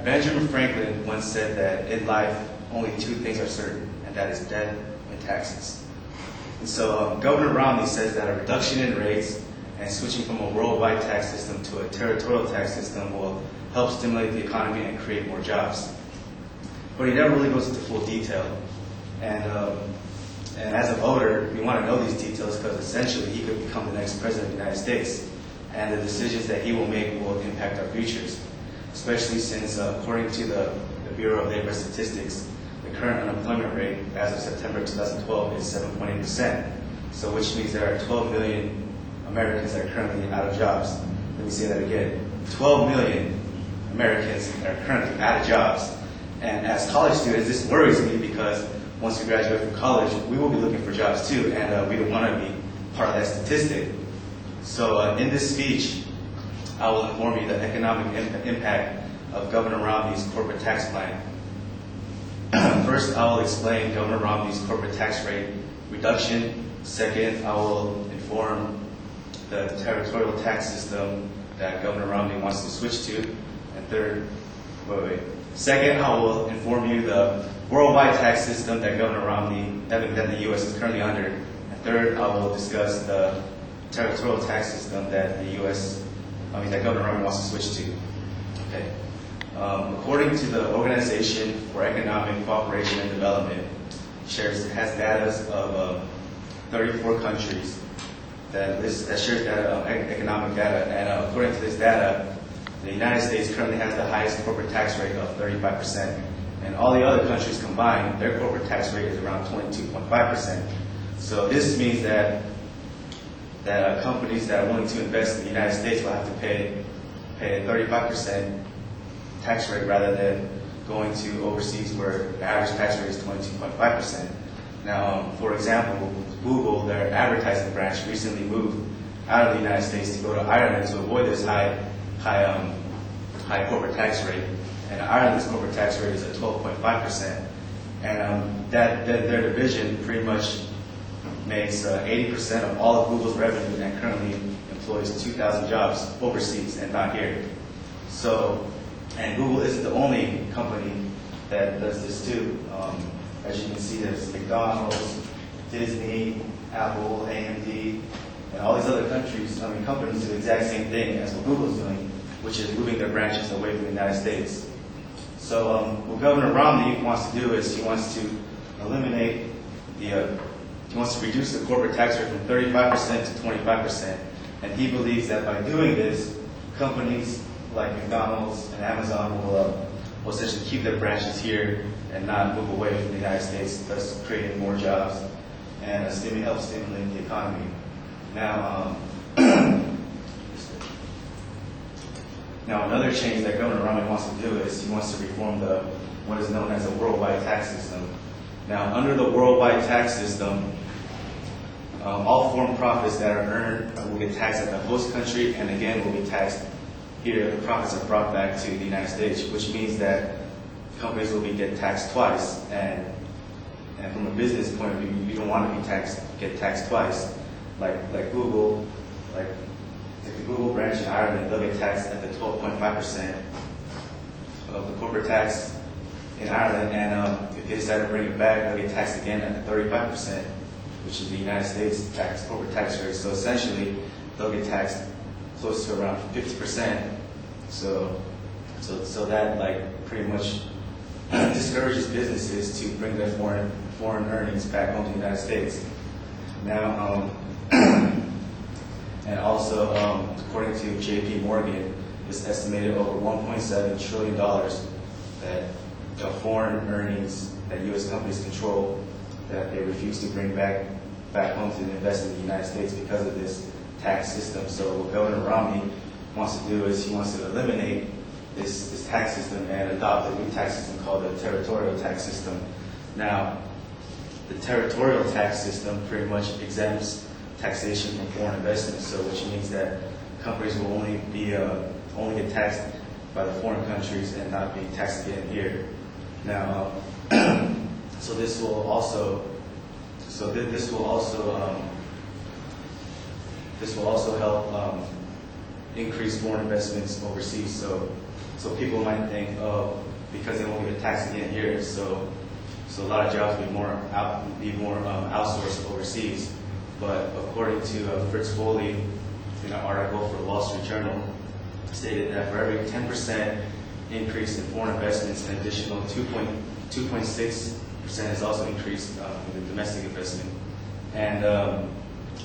Benjamin Franklin once said that in life, only two things are certain, and that is death and taxes. And so Governor Romney says that a reduction in rates and switching from a worldwide tax system to a territorial tax system will help stimulate the economy and create more jobs. But he never really goes into full detail. And as a voter, we want to know these details because essentially he could become the next president of the United States. And the decisions that he will make will impact our futures, especially since, according to the Bureau of Labor Statistics, the current unemployment rate as of September 2012 is 7.8%. So which means there are 12 million Americans that are currently out of jobs. Let me say that again. 12 million Americans that are currently out of jobs. And as college students, this worries me because once we graduate from college, we will be looking for jobs too, and we don't want to be part of that statistic. So in this speech, I will inform you the economic impact of Governor Romney's corporate tax plan. First, I will explain Governor Romney's corporate tax rate reduction. Second, I will inform the territorial tax system that Governor Romney wants to switch to. And third, Second, I will inform you the worldwide tax system that Governor Romney, that the U.S. is currently under. And third, I will discuss the territorial tax system that that Governor Romney wants to switch to. Okay. According to the Organization for Economic Cooperation and Development, has data of 34 countries that shares data, economic data, and according to this data, the United States currently has the highest corporate tax rate of 35%, and all the other countries combined, their corporate tax rate is around 22.5%. So this means that companies that are willing to invest in the United States will have to pay a 35% tax rate rather than going to overseas where the average tax rate is 22.5%. Now, for example, Google, their advertising branch, recently moved out of the United States to go to Ireland to avoid this high corporate tax rate. And Ireland's corporate tax rate is at 12.5%. And their division pretty much makes 80% of all of Google's revenue and currently employs 2,000 jobs overseas and not here. So, and Google isn't the only company that does this too. As you can see, there's McDonald's, Disney, Apple, AMD, and all these other companies do the exact same thing as what Google's doing, which is moving their branches away from the United States. So what Governor Romney wants to do is he wants to reduce the corporate tax rate from 35% to 25%. And he believes that by doing this, companies like McDonald's and Amazon will essentially keep their branches here and not move away from the United States, thus creating more jobs and help stimulate the economy. Now, another change that Governor Romney wants to do is he wants to reform what is known as a worldwide tax system. Now, under the worldwide tax system, all foreign profits that are earned will get taxed at the host country and again will be taxed here. The profits are brought back to the United States, which means that companies will get taxed twice. And from a business point of view, you don't want to get taxed twice. Like Google, like the Google branch in Ireland, they'll get taxed at the 12.5% of the corporate tax in Ireland, and if they decide to bring it back, they'll get taxed again at the 35%, which is the United States corporate tax rate. So essentially, they'll get taxed close to around 50%. So that pretty much discourages businesses to bring their foreign earnings back home to the United States. Now, and also, according to J.P. Morgan, it's estimated over $1.7 trillion that the foreign earnings that U.S. companies control that they refuse to bring back home to invest in the United States because of this tax system. So what Governor Romney wants to do is he wants to eliminate this tax system and adopt a new tax system called the territorial tax system. Now, the territorial tax system pretty much exempts taxation from foreign investments, so which means that companies will only get taxed by the foreign countries and not be taxed again here. Now, this will also help increase foreign investments overseas. So So people might think, oh, because they won't get taxed again here, so a lot of jobs will be more outsourced overseas. But according to Fritz Foley, in an article for Wall Street Journal, stated that for every 10% increase in foreign investments, an additional 2.6% is also increased in the domestic investment. And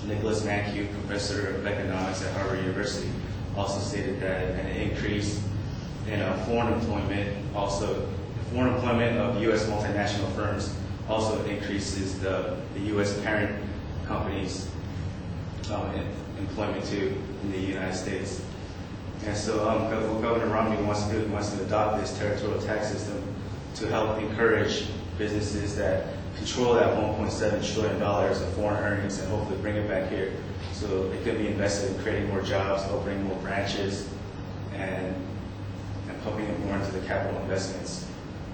Nicholas Mankiw, professor of economics at Harvard University, also stated that an increase in foreign employment of U.S. multinational firms also increases the U.S. parent companies' employment too in the United States. And so what Governor Romney wants to do, he wants to adopt this territorial tax system to help encourage businesses that control that $1.7 trillion of foreign earnings and hopefully bring it back here so it can be invested in creating more jobs, opening more branches, and pumping it more into the capital investments.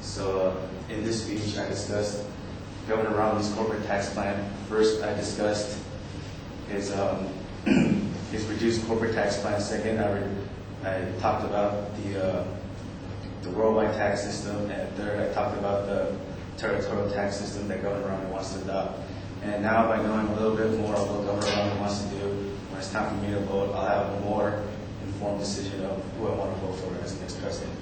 So in this speech, I discussed Governor Romney's corporate tax plan. First, I discussed his reduced corporate tax plan. Second, I talked about the worldwide tax system. And third, I talked about the territorial tax system that Governor Romney wants to adopt. And now, by knowing a little bit more of what Governor Romney wants to do, when it's time for me to vote, I'll have a more informed decision of who I want to vote for as next president.